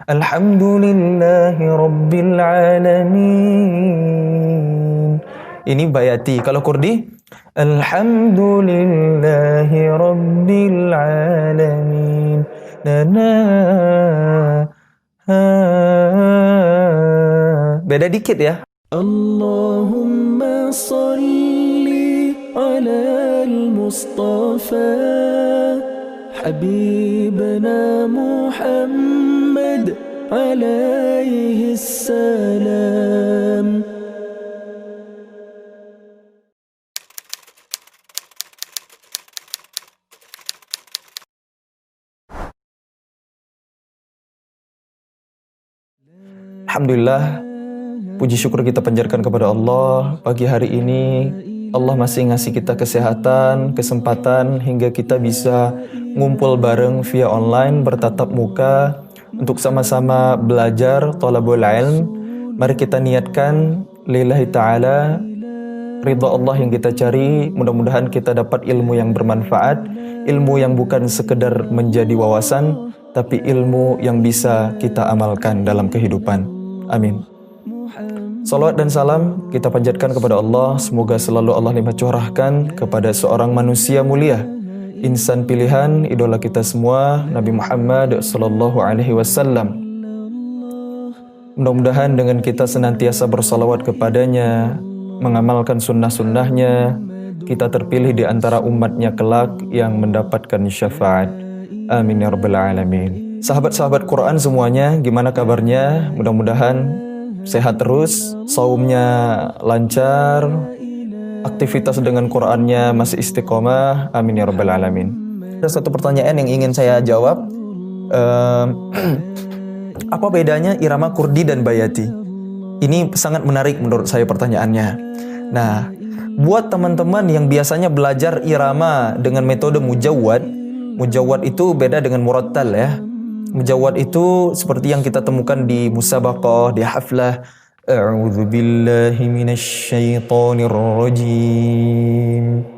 Alhamdulillahi Rabbil Alamin. Ini bayati. Kalau kurdi, Alhamdulillahi Rabbil Alamin. Nana. Beda dikit ya. Allahumma salli ala al-Mustafa Habibna Muhammad alaihi salam. Alhamdulillah, puji syukur kita panjatkan kepada Allah. Pagi hari ini Allah masih ngasih kita kesehatan, kesempatan hingga kita bisa ngumpul bareng via online, bertatap muka untuk sama-sama belajar thalabul ilm. Mari kita niatkan lillahi ta'ala, ridha Allah yang kita cari. Mudah-mudahan kita dapat ilmu yang bermanfaat, ilmu yang bukan sekedar menjadi wawasan, tapi ilmu yang bisa kita amalkan dalam kehidupan. Amin. Salawat dan salam kita panjatkan kepada Allah. Semoga selalu Allah limpah curahkan kepada seorang manusia mulia, insan pilihan, idola kita semua, Nabi Muhammad sallallahu alaihi wasallam. Mudah-mudahan dengan kita senantiasa bersalawat kepadanya, mengamalkan sunnah-sunnahnya, kita terpilih di antara umatnya kelak yang mendapatkan syafaat. Amin ya rabbal alamin. Sahabat-sahabat Quran semuanya, gimana kabarnya? Mudah-mudahan sehat terus, saumnya lancar, aktivitas dengan Qurannya masih istiqomah. Amin ya rabbal alamin. Ada satu pertanyaan yang ingin saya jawab. Apa bedanya irama kurdi dan bayati? Ini sangat menarik menurut saya pertanyaannya. Nah, buat teman-teman yang biasanya belajar irama dengan metode mujawwad itu beda dengan murattal ya. Mujawwad itu seperti yang kita temukan di musabaqah, di haflah. A'udzu billahi minasy syaithanir rajim.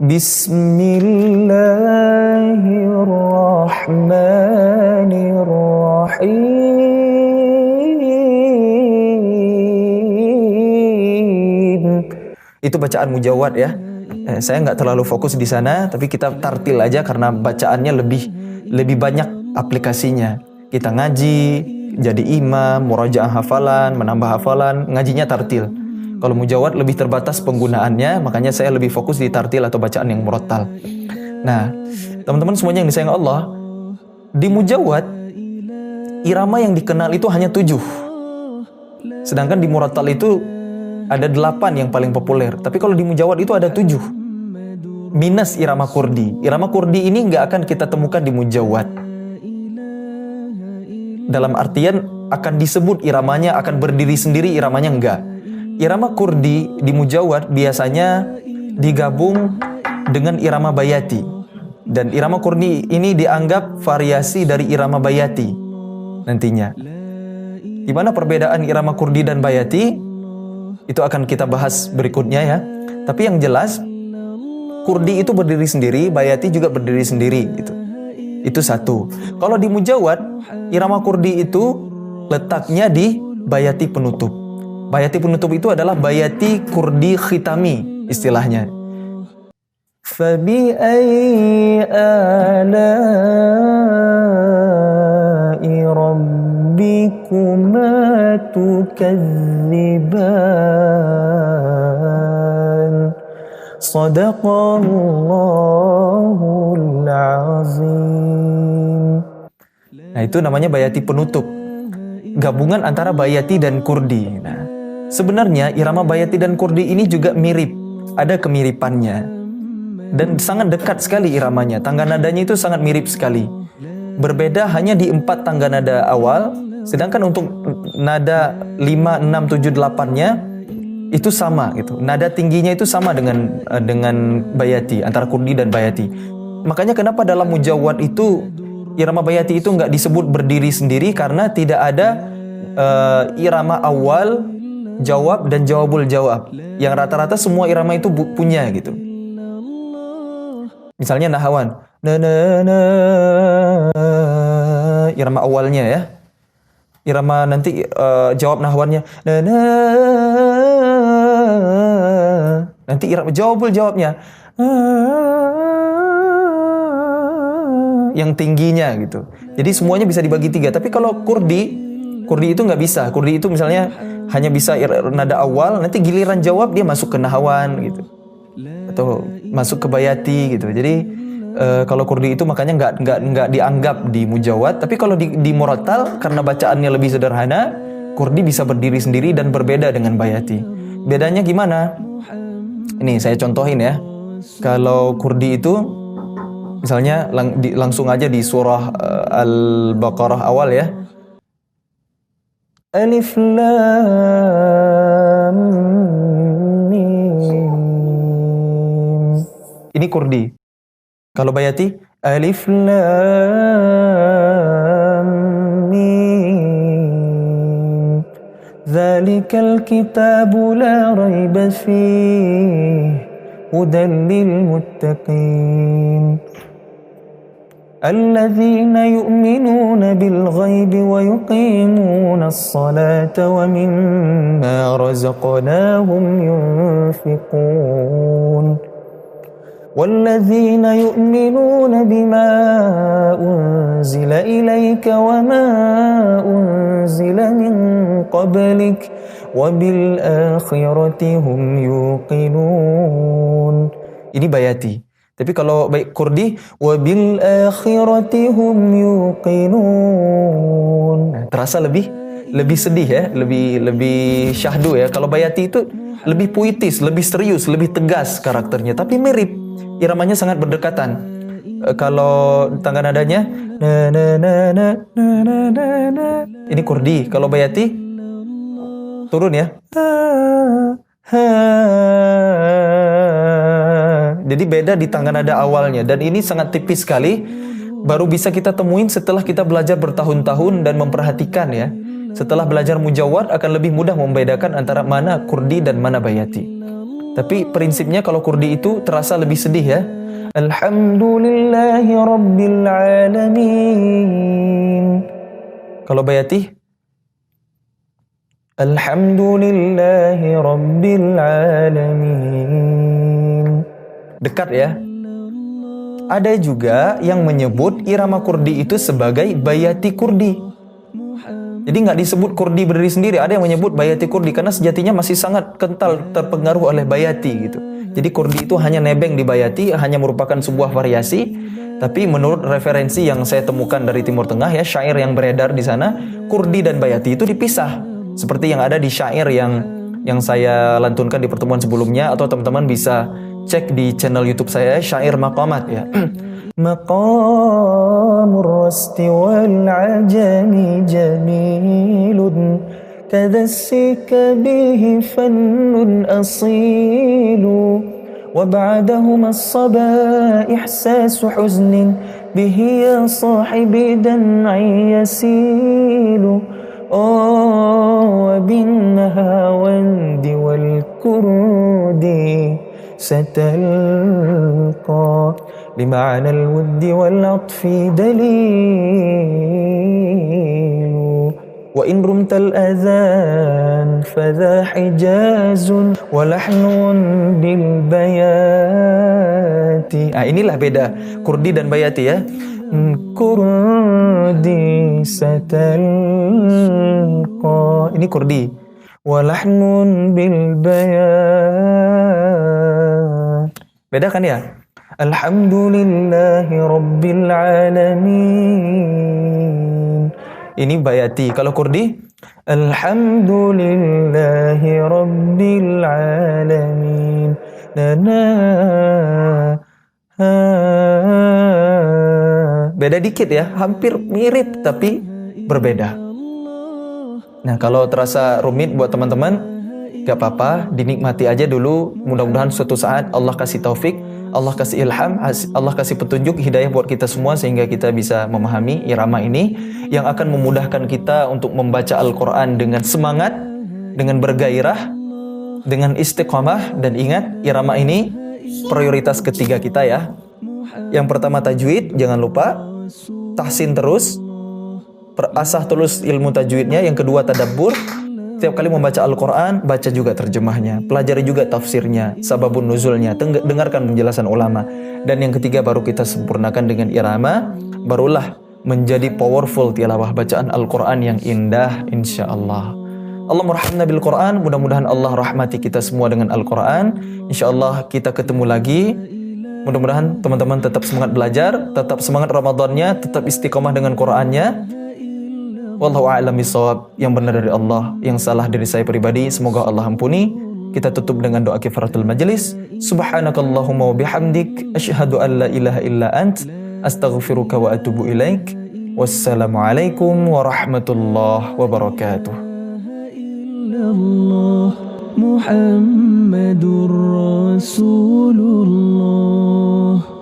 Bismillahirrahmanirrahim. Itu bacaan mujawwad ya. Saya nggak terlalu fokus di sana, tapi kita tartil aja karena bacaannya lebih banyak aplikasinya. Kita ngaji, jadi imam, murajaah hafalan, menambah hafalan, ngajinya tartil. Kalau mujawwad lebih terbatas penggunaannya, makanya saya lebih fokus di tartil atau bacaan yang murattal. Nah, teman-teman semuanya yang disayang Allah, di mujawwad irama yang dikenal itu hanya 7. Sedangkan di murattal itu ada 8 yang paling populer. Tapi kalau di mujawwad itu ada 7. Minus irama kurdi. Irama kurdi ini nggak akan kita temukan di mujawwad. Dalam artian akan disebut iramanya, akan berdiri sendiri iramanya enggak. Irama kurdi di mujawwad biasanya digabung dengan irama bayati. Dan irama kurdi ini dianggap variasi dari irama bayati nantinya. Gimana perbedaan irama kurdi dan bayati? Itu akan kita bahas berikutnya ya. Tapi yang jelas, kurdi itu berdiri sendiri, bayati juga berdiri sendiri gitu. Itu satu. Kalau di mujawwad, irama kurdi itu letaknya di bayati penutup. Bayati penutup itu adalah bayati kurdi khitami istilahnya. Fabi ayyi ala'i rabbikuma tukadziban. Sadaqallahul azim. Nah, itu namanya bayati penutup. Gabungan antara bayati dan kurdi. Nah, sebenarnya irama bayati dan kurdi ini juga mirip. Ada kemiripannya. Dan sangat dekat sekali iramanya. Tangga nadanya itu sangat mirip sekali. Berbeda hanya di 4 tangga nada awal. Sedangkan untuk nada 5, 6, 7, 8-nya itu sama gitu. Nada tingginya itu sama dengan bayati, antara kurdi dan bayati. Makanya kenapa dalam mujawwad itu irama bayati itu nggak disebut berdiri sendiri, karena tidak ada irama awal, jawab dan jawabul jawab. Yang rata-rata semua irama itu punya gitu. Misalnya nahawan, na na na irama awalnya ya. Irama nanti jawab nahwannya. Nanti irama jawabnya. Yang tingginya gitu. Jadi semuanya bisa dibagi 3. Tapi kalau kurdi itu nggak bisa. Kurdi itu misalnya hanya bisa nada awal, nanti giliran jawab dia masuk ke nahwan gitu. Atau masuk ke bayati gitu. Jadi kalau kurdi itu makanya nggak dianggap di mujawad, tapi kalau di murattal karena bacaannya lebih sederhana, kurdi bisa berdiri sendiri dan berbeda dengan bayati. Bedanya gimana? Ini saya contohin ya. Kalau kurdi itu misalnya langsung aja di surah Al-Baqarah awal ya. Alif Lam Mim. Ini kurdi. Kalau bayati, Alif Lam Mim. Dzalikal kitabu la raiba fihi hudan lil muttaqin. الذين يؤمنون بالغيب ويقيمون الصلاة ومما رزقناهم ينفقون والذين يؤمنون بما أنزل إليك وما أنزل من قبلك وبالآخرة هم يوقنون. Ini bayati. Tapi kalau baik kurdi, wabil akhirati hum yuqinun. Terasa lebih sedih ya, lebih syahdu ya. Kalau bayati itu lebih puitis, lebih serius, lebih tegas karakternya, tapi mirip. Iramanya sangat berdekatan. Kalau tangga nadanya ini kurdi. Kalau bayati turun ya. Jadi beda di tangga nada awalnya, dan ini sangat tipis sekali, baru bisa kita temuin setelah kita belajar bertahun-tahun dan memperhatikan ya. Setelah belajar mujawad akan lebih mudah membedakan antara mana kurdi dan mana bayati. Tapi prinsipnya kalau kurdi itu terasa lebih sedih ya. Alhamdulillahi Rabbil Alamin. Kalau bayati, Alhamdulillahi Rabbil Alamin. Dekat ya. Ada juga yang menyebut irama kurdi itu sebagai bayati kurdi. Jadi nggak disebut kurdi berdiri sendiri. Ada yang menyebut bayati kurdi karena sejatinya masih sangat kental terpengaruh oleh bayati gitu. Jadi kurdi itu hanya nebeng di bayati, hanya merupakan sebuah variasi. Tapi menurut referensi yang saya temukan dari Timur Tengah ya, syair yang beredar di sana, kurdi dan bayati itu dipisah. Seperti yang ada di syair yang saya lantunkan di pertemuan sebelumnya, atau teman-teman bisa cek di channel YouTube saya, Syair Maqamat ya. Maqamur rasti wal ajami jamilun kadassika bihi fannun asilu wa ba'dahuma as-saba ihsasu huznin bihi ya sahibi dan'i yasilu wa bin hawandi wal kurdi ستلقى بمعنى الود والعطف دليل وإن رمت الأذان فذا حجاز ولحن بالبيات. Inilah beda kurdi dan bayati ya. Kurdi satalqa, ini kurdi. Walahnun bil bayan. Beda kan ya? Alhamdulillahi Rabbil Alamin. Ini bayati. Kalau kurdi, Alhamdulillahi Rabbil Alamin. Beda dikit ya, hampir mirip tapi berbeda. Nah, kalau terasa rumit buat teman-teman, gak apa-apa, dinikmati aja dulu. Mudah-mudahan suatu saat Allah kasih taufik, Allah kasih ilham, Allah kasih petunjuk, hidayah buat kita semua, sehingga kita bisa memahami irama ini yang akan memudahkan kita untuk membaca Al-Quran dengan semangat, dengan bergairah, dengan istiqamah. Dan ingat, irama ini prioritas ketiga kita ya. Yang pertama tajwid, jangan lupa. Tahsin terus. asah terus ilmu tajwidnya. Yang kedua tadabbur. Setiap kali membaca Al-Quran, baca juga terjemahnya, pelajari juga tafsirnya, sababun nuzulnya, dengarkan penjelasan ulama. Dan yang ketiga baru kita sempurnakan dengan irama, barulah menjadi powerful tilawah bacaan Al-Quran yang indah insyaAllah. Allah merhamna bil Quran, mudah-mudahan Allah rahmati kita semua dengan Al-Quran. InsyaAllah kita ketemu lagi. Mudah-mudahan teman-teman tetap semangat belajar, tetap semangat Ramadannya, tetap istiqomah dengan Qurannya. Wallahu a'lam bishawab. Yang benar dari Allah, yang salah dari saya pribadi, semoga Allah ampuni. Kita tutup dengan doa kifaratul majlis. Subhanakallahumma wa bihamdik, asyhadu an la ilaha illa ant, astaghfiruka wa atubu ilaik. Wassalamualaikum warahmatullahi wabarakatuh. Muhammadur Rasulullah.